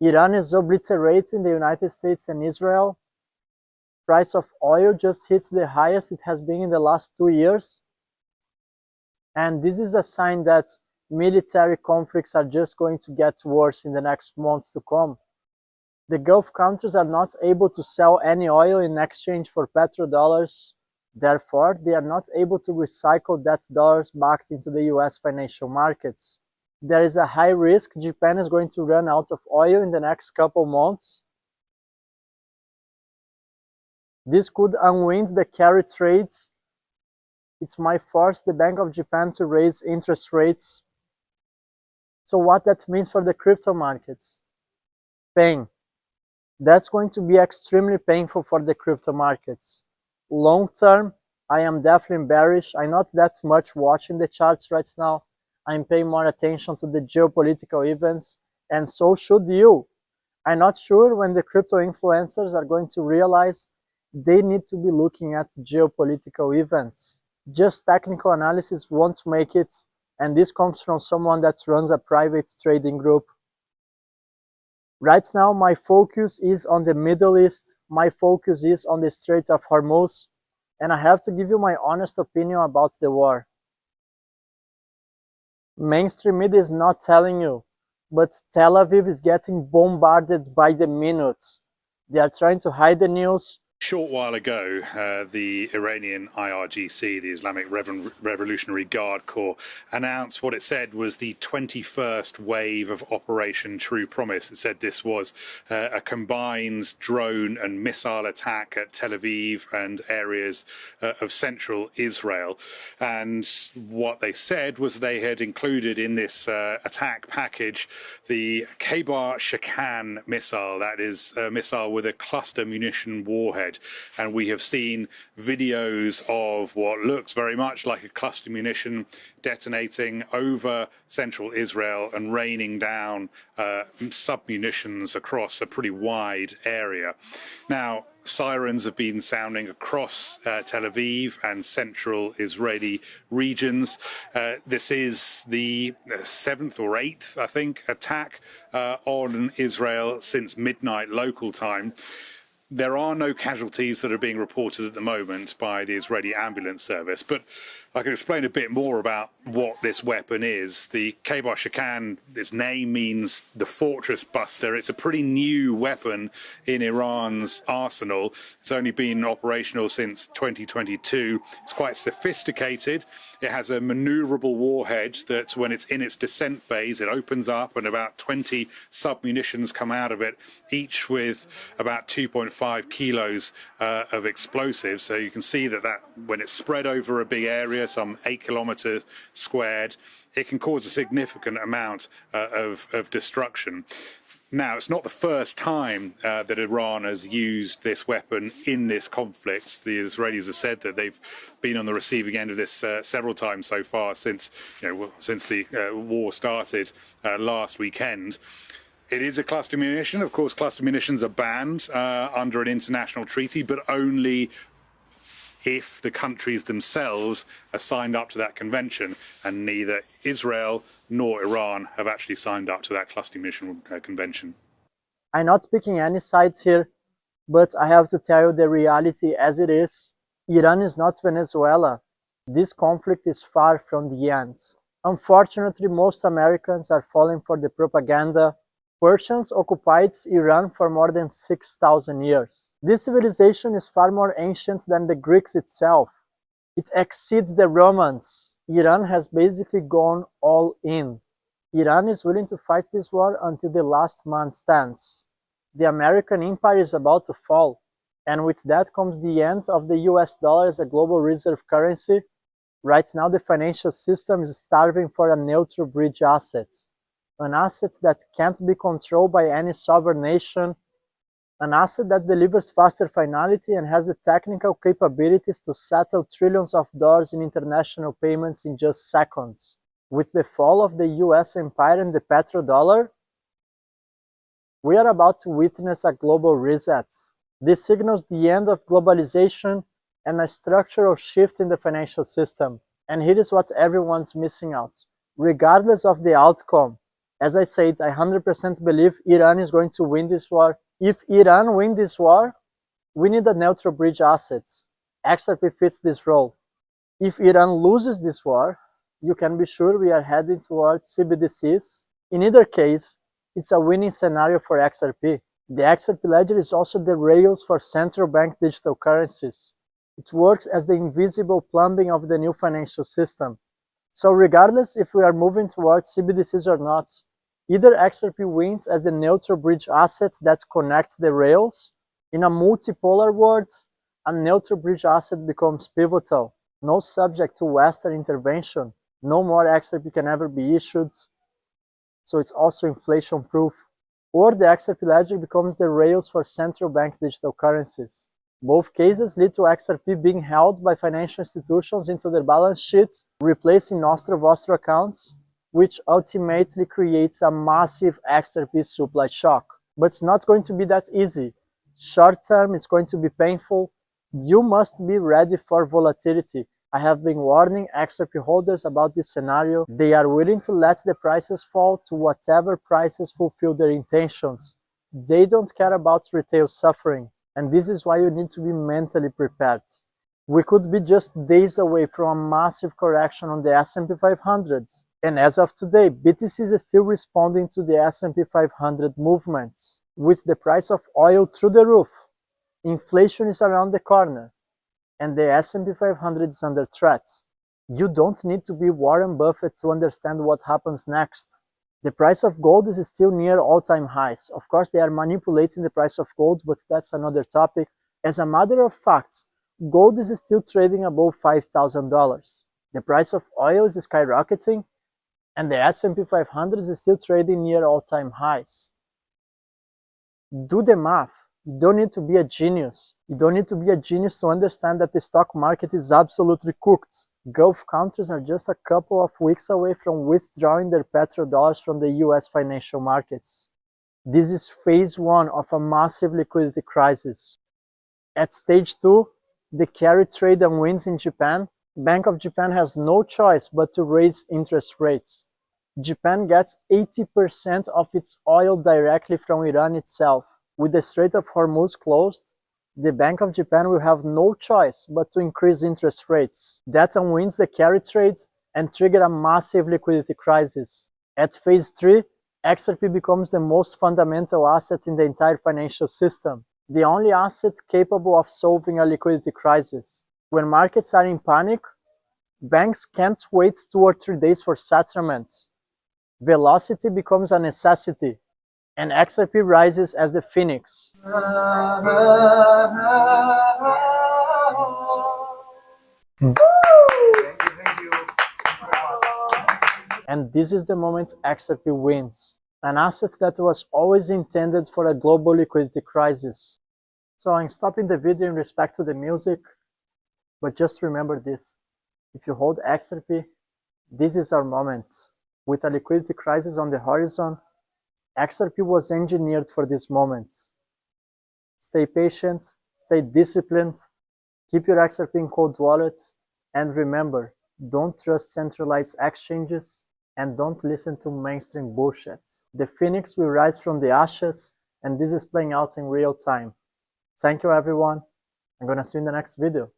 Iran is obliterating the United States and Israel. Price of oil just hits the highest it has been in the last 2 years. And this is a sign that military conflicts are just going to get worse in the next months to come. The Gulf countries are not able to sell any oil in exchange for petrodollars. Therefore, they are not able to recycle that dollars back into the US financial markets. There is a high risk Japan is going to run out of oil in the next couple months. This could unwind the carry trades. It might force the Bank of Japan to raise interest rates. So what that means for the crypto markets? Pain. That's going to be extremely painful for the crypto markets. Long term, I am definitely bearish. I'm not that much watching the charts right now. I'm paying more attention to the geopolitical events, and so should you. I'm not sure when the crypto influencers are going to realize they need to be looking at geopolitical events. Just technical analysis won't make it, and this comes from someone that runs a private trading group. Right now, my focus is on the Middle East. My focus is on the Strait of Hormuz, and I have to give you my honest opinion about the war. Mainstream media is not telling you, but Tel Aviv is getting bombarded by the minute. They are trying to hide the news. Short while ago, the Iranian IRGC, the Islamic Revolutionary Guard Corps, announced what it said was the 21st wave of Operation True Promise. It said this was a combined drone and missile attack at Tel Aviv and areas of central Israel. And what they said was they had included in this attack package the Kebar Shakan missile, that is a missile with a cluster munition warhead. And we have seen videos of what looks very much like a cluster munition detonating over central Israel and raining down sub-munitions across a pretty wide area. Now, sirens have been sounding across Tel Aviv and central Israeli regions. This is the 7th or 8th, I think, attack on Israel since midnight local time. There are no casualties that are being reported at the moment by the Israeli ambulance service, but I can explain a bit more about what this weapon is. The Kebar Shakan, its name means the fortress buster. It's a pretty new weapon in Iran's arsenal. It's only been operational since 2022. It's quite sophisticated. It has a maneuverable warhead that when it's in its descent phase, it opens up and about 20 sub-munitions come out of it, each with about 2.5 kilos of explosives. So you can see that when it's spread over a big area, some 8 kilometers squared, it can cause a significant amount of destruction. Now, it's not the first time that Iran has used this weapon in this conflict. The Israelis have said that they've been on the receiving end of this several times so far since the war started last weekend. It is a cluster munition. Of course, cluster munitions are banned under an international treaty, but only if the countries themselves are signed up to that convention, and neither Israel nor Iran have actually signed up to that cluster munition convention. I'm not picking any sides here, but I have to tell you the reality as it is. Iran is not Venezuela. This conflict is far from the end. Unfortunately, most Americans are falling for the propaganda. Persians occupied Iran for more than 6,000 years. This civilization is far more ancient than the Greeks itself. It exceeds the Romans. Iran has basically gone all in. Iran is willing to fight this war until the last man stands. The American empire is about to fall, and with that comes the end of the US dollar as a global reserve currency. Right now, the financial system is starving for a neutral bridge asset. An asset that can't be controlled by any sovereign nation, an asset that delivers faster finality and has the technical capabilities to settle trillions of dollars in international payments in just seconds. With the fall of the US empire and the petrodollar, we are about to witness a global reset. This signals the end of globalization and a structural shift in the financial system. And here is what everyone's missing out. Regardless of the outcome, As I said, I 100% believe Iran is going to win this war. If Iran wins this war, we need a neutral bridge asset. XRP fits this role. If Iran loses this war, you can be sure we are heading towards CBDCs. In either case, it's a winning scenario for XRP. The XRP ledger is also the rails for central bank digital currencies. It works as the invisible plumbing of the new financial system. So regardless if we are moving towards CBDCs or not, either XRP wins as the neutral bridge asset that connects the rails. In a multipolar world, a neutral bridge asset becomes pivotal, no subject to Western intervention, no more XRP can ever be issued, so it's also inflation proof. Or the XRP ledger becomes the rails for central bank digital currencies. Both cases lead to XRP being held by financial institutions into their balance sheets, replacing nostro-vostro accounts, which ultimately creates a massive XRP supply shock. But it's not going to be that easy. Short term, it's going to be painful. You must be ready for volatility. I have been warning XRP holders about this scenario. They are willing to let the prices fall to whatever prices fulfill their intentions. They don't care about retail suffering. And this is why you need to be mentally prepared. We could be just days away from a massive correction on the S&P 500. And as of today, BTC is still responding to the S&P 500 movements. With the price of oil through the roof, inflation is around the corner, and the S&P 500 is under threat. You don't need to be Warren Buffett to understand what happens next. The price of gold is still near all-time highs. Of course, they are manipulating the price of gold, but that's another topic. As a matter of fact, gold is still trading above $5,000. The price of oil is skyrocketing, and the S&P 500 is still trading near all-time highs. Do the math. You don't need to be a genius. You don't need to be a genius to understand that the stock market is absolutely cooked. Gulf countries are just a couple of weeks away from withdrawing their petrodollars from the US financial markets. This is phase 1 of a massive liquidity crisis. At stage 2, the carry trade unwinds in Japan. Bank of Japan has no choice but to raise interest rates. Japan gets 80% of its oil directly from Iran itself. With the Strait of Hormuz closed, the Bank of Japan will have no choice but to increase interest rates. That unwinds the carry trade and trigger a massive liquidity crisis. At phase 3, XRP becomes the most fundamental asset in the entire financial system, the only asset capable of solving a liquidity crisis. When markets are in panic, banks can't wait 2 or 3 days for settlements. Velocity becomes a necessity, and XRP rises as the phoenix. And this is the moment XRP wins, an asset that was always intended for a global liquidity crisis. So I'm stopping the video in respect to the music, but just remember this. If you hold XRP, this is our moment. With a liquidity crisis on the horizon, XRP was engineered for this moment. Stay patient, stay disciplined, keep your XRP in cold wallets, and remember, don't trust centralized exchanges and don't listen to mainstream bullshit. The phoenix will rise from the ashes, and this is playing out in real time. Thank you everyone. I'm gonna see you in the next video.